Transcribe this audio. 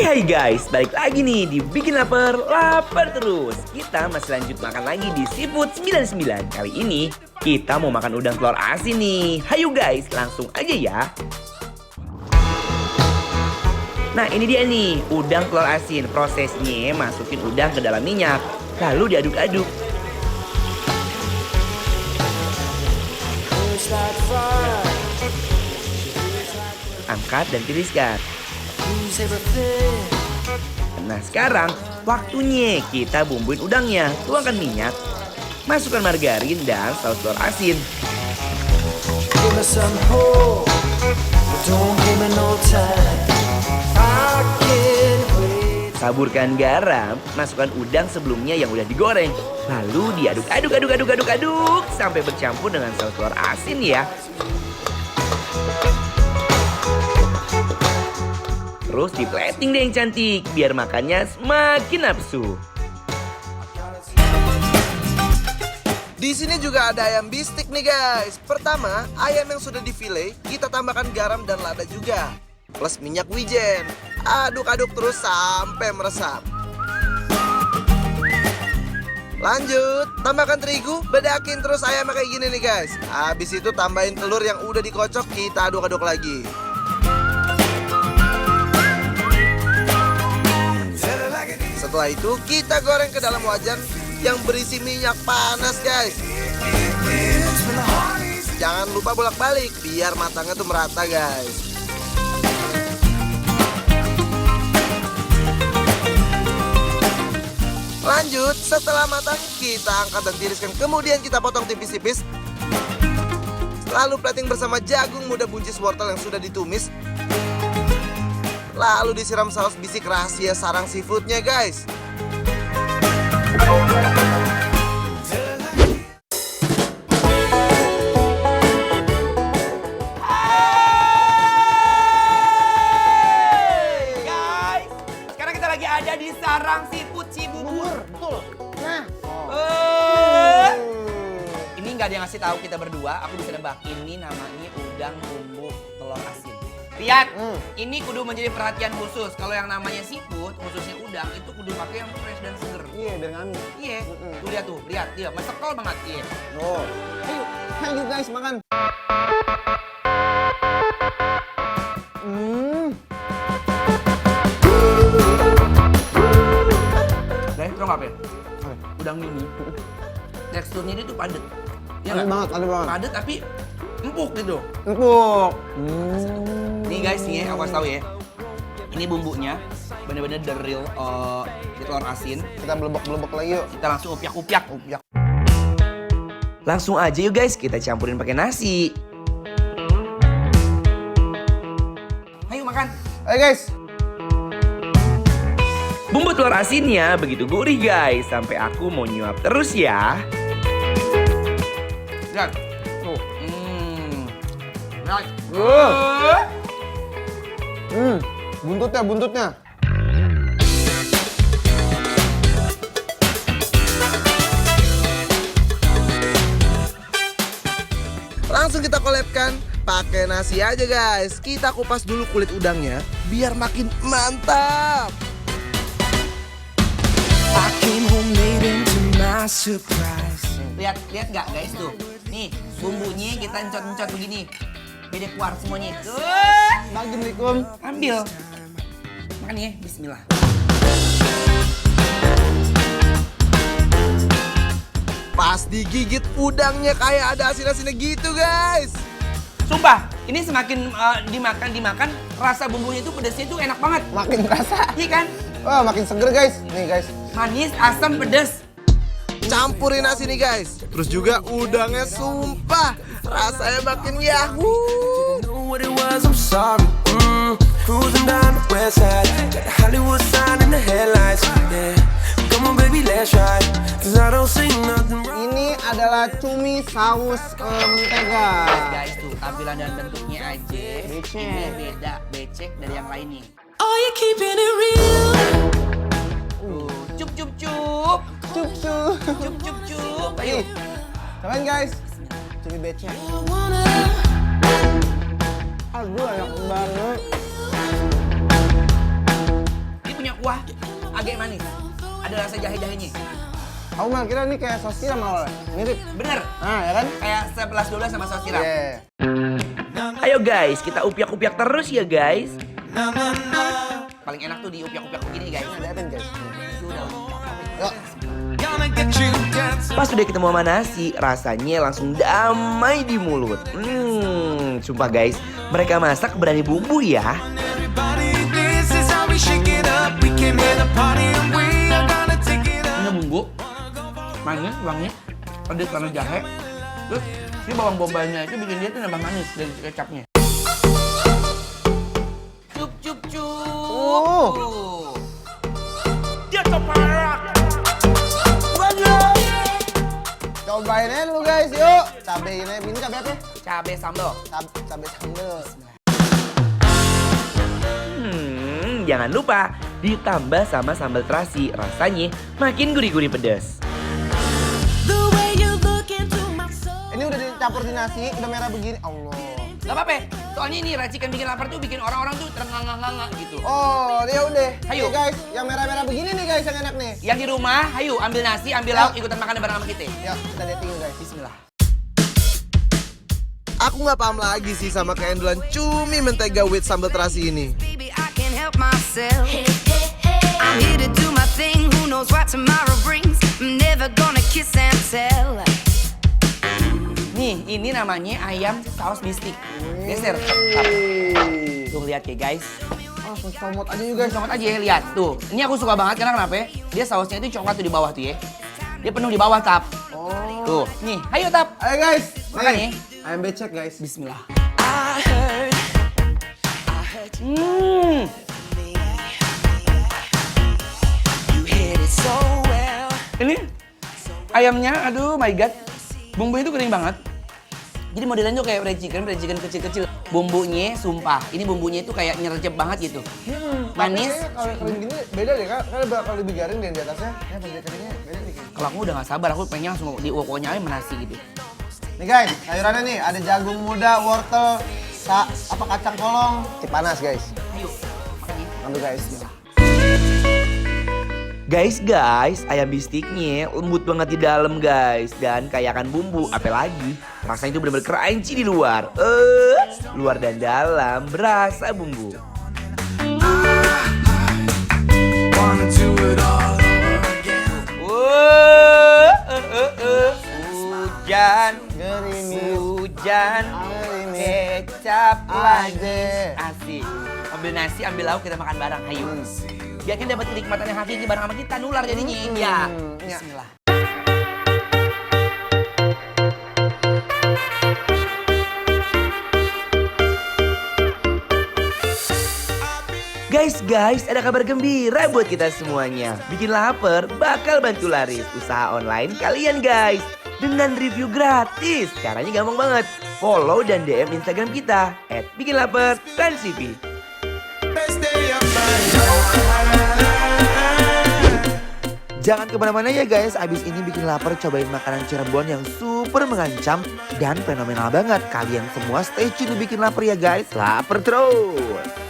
Hai guys, balik lagi nih di Bikin Lapar terus. Kita masih lanjut makan lagi di Seafood 99. Kali ini kita mau makan udang telur asin nih. Hayo guys, langsung aja ya. Nah ini dia nih, udang telur asin. Prosesnya masukin udang ke dalam minyak, lalu diaduk-aduk. Angkat dan tiriskan. Nah sekarang waktunya kita bumbuin udangnya. Tuangkan minyak, masukkan margarin dan saus telur asin. Taburkan garam, masukkan udang sebelumnya yang udah digoreng. Lalu diaduk sampai bercampur dengan saus telur asin ya. Terus di plating deh yang cantik, biar makannya semakin nafsu. Di sini juga ada ayam bistik nih guys. Pertama, ayam yang sudah difile, kita tambahkan garam dan lada juga. Plus minyak wijen. Aduk-aduk terus sampai meresap. Lanjut, tambahkan terigu, bedakin terus ayamnya kayak gini nih guys. Habis itu tambahin telur yang udah dikocok, kita aduk-aduk lagi. Setelah itu kita goreng ke dalam wajan yang berisi minyak panas guys. Jangan lupa bolak-balik biar matangnya tuh merata guys. Lanjut, setelah matang kita angkat dan tiriskan, kemudian kita potong tipis-tipis. Lalu plating bersama jagung muda buncis wortel yang sudah ditumis. Lalu disiram saus bisik rahasia sarang seafoodnya guys. Guys, sekarang kita lagi ada di sarang seafood Cibubur. Betul. Nah. Ini nggak ada yang ngasih tahu kita berdua. Aku bisa nebak ini namanya udang bumbu telur asin. Lihat, ini kudu menjadi perhatian khusus. Kalau yang namanya seafood, khususnya udang, itu kudu pakai yang fresh dan seger. Iya, biar ngamis. Iya, tuh lihat, dia mesekol banget. Iya. Oh. Ayo guys, makan. Guys, tau nggak apa ya? Udang ini, teksturnya ini tuh padat. Iya Padat nggak? banget. Padat tapi empuk gitu. Empuk. Nih guys, nih aku kasih tahu ya. Ini bumbunya bener-bener the real telur asin. Kita belebok-belebok lagi yuk. Kita langsung upiak-upiak. Langsung aja yuk guys, kita campurin pakai nasi. Ayo makan. Ayo guys. Bumbu telur asinnya begitu gurih guys, sampai aku mau nyuap terus ya. Lihat. Tuh. Lihat. Buntutnya. Langsung kita collabkan pakai nasi aja guys. Kita kupas dulu kulit udangnya biar makin mantap. Lihat nggak guys tuh. Nih, bumbunya kita encot-encot begini. Beda keluar semuanya. Tuh. Assalamualaikum. Ambil. Makan ya, bismillah. Pas digigit udangnya kayak ada asin-asinnya gitu guys. Sumpah, ini semakin dimakan, rasa bumbunya itu pedasnya itu enak banget. Makin terasa. Iya kan? Wah, makin seger guys. Nih guys. Manis, asam, pedas. Campurin nasi nih guys. Terus juga udangnya sumpah rasanya makin yahoo. What it was, I'm sorry. Cruising down the west side, got the Hollywood sign in the headlights. Yeah, come on baby, let's ride. 'Cause I don't see nothing wrong. Ini adalah cumi saus mentega. Guys tuh, tampilan dan bentuknya aja. Becek. Ini beda, becek dari yang lainnya. Oh, you keeping it real. Tuh, cup. Cup. Ayo. Cobain guys. Cumi becek. Aduh, enak banget. agak manis. Ada rasa jahe-jahenya. Aku malah kira ini kayak sos tiram awalnya. Mirip. Bener. Nah, ya kan? Kayak 11-12 sama saus tiram. Iya. Ayo guys, kita upiak-upiak terus ya guys. Paling enak tuh di upiak-upiak begini guys. Ada apa nih, guys? Itu udah lengkap. Yuk. Pas udah ketemu sama nasi, rasanya langsung damai di mulut. Sumpah guys, mereka masak berani bumbu ya. Ini bumbu, manis, wangi, pedas karena jahe. Terus si bawang bombaynya itu bikin dia tuh nambah manis dari kecapnya. Cup cup cup. Dia parah. Cobain aja dulu guys, yuk. Cabai ini cabai apa? Cabe sambal. Cabai sambal. Jangan lupa ditambah sama sambal terasi, rasanya makin gurih-gurih pedas. Ini udah dicampur di nasi, udah merah begini. Allah. Gak apa-apa, soalnya ini racikan bikin lapar tuh bikin orang-orang tuh terengah-engah gitu. Oh, ya udah. Ayo. Nih guys, yang merah-merah begini nih guys yang enak nih. Yang di rumah, ayo ambil nasi, ambil lauk, ikutan makan bareng sama kita. Yuk, kita dating guys. Bismillah. Aku nggak paham lagi sih sama keendulan cumi mentega with sambal terasi ini. Baby, I can't help myself. I'm here to do my thing. Who knows what tomorrow brings? I'm never gonna kiss and tell. Nih, ini namanya ayam saus bistik. Geser. Tuh lihat ya guys. Langsung comot aja juga. Coklat aja ya, lihat. Tuh, ini aku suka banget karena kenapa? Dia sausnya itu coklat tuh di bawah tuh ya. Dia penuh di bawah, Tap. Oh. Tuh, nih, ayo Tap. Ayo guys. Makan Nih, ya. ayam becek guys. Bismillah. I heard you hit it so well. Ini ayamnya, aduh my god. Bumbunya itu kering banget. Jadi modelnya tuh kayak fried chicken kecil-kecil. Bumbunya, sumpah, ini bumbunya itu kayak nyerjep banget gitu. Manis. Tapi kalau kering gini beda deh kak. Karena bakal lebih garing deh di atasnya. Ya pas dia keringnya beda nih. Kalau aku udah gak sabar, aku pengen langsung diuak-uaknya aja sama nasi gitu. Nih guys, sayurannya nih ada jagung muda, wortel, kacang kolong. Cipanas guys. Ayo, makan ya. Ambil guys. Guys, ayam bistiknya lembut banget di dalam guys. Dan kayakan bumbu, apalagi rasanya itu bener-bener crunchy di luar. Luar dan dalam berasa bumbu. Wanna do it all over again. Hujan, Gerimis. hujan, Gerimis. kecap lagi. Aja. Asik. Ambil nasi, ambil lauk, kita makan bareng. Ayo. Biar kan dapat kenikmatan yang hakiki bareng sama kita, nular jadinya. Ya. Ya. Bismillah. Guys, ada kabar gembira buat kita semuanya. Bikin lapar bakal bantu laris usaha online kalian guys. Dengan review gratis. Caranya gampang banget. Follow dan DM Instagram kita @bikinlaper.transtv. Best day of my life. Jangan kemana-mana ya guys, abis ini bikin lapar cobain makanan Cirebon yang super mengancam dan fenomenal banget. Kalian semua stay tune di Bikin Lapar ya guys, lapar terus.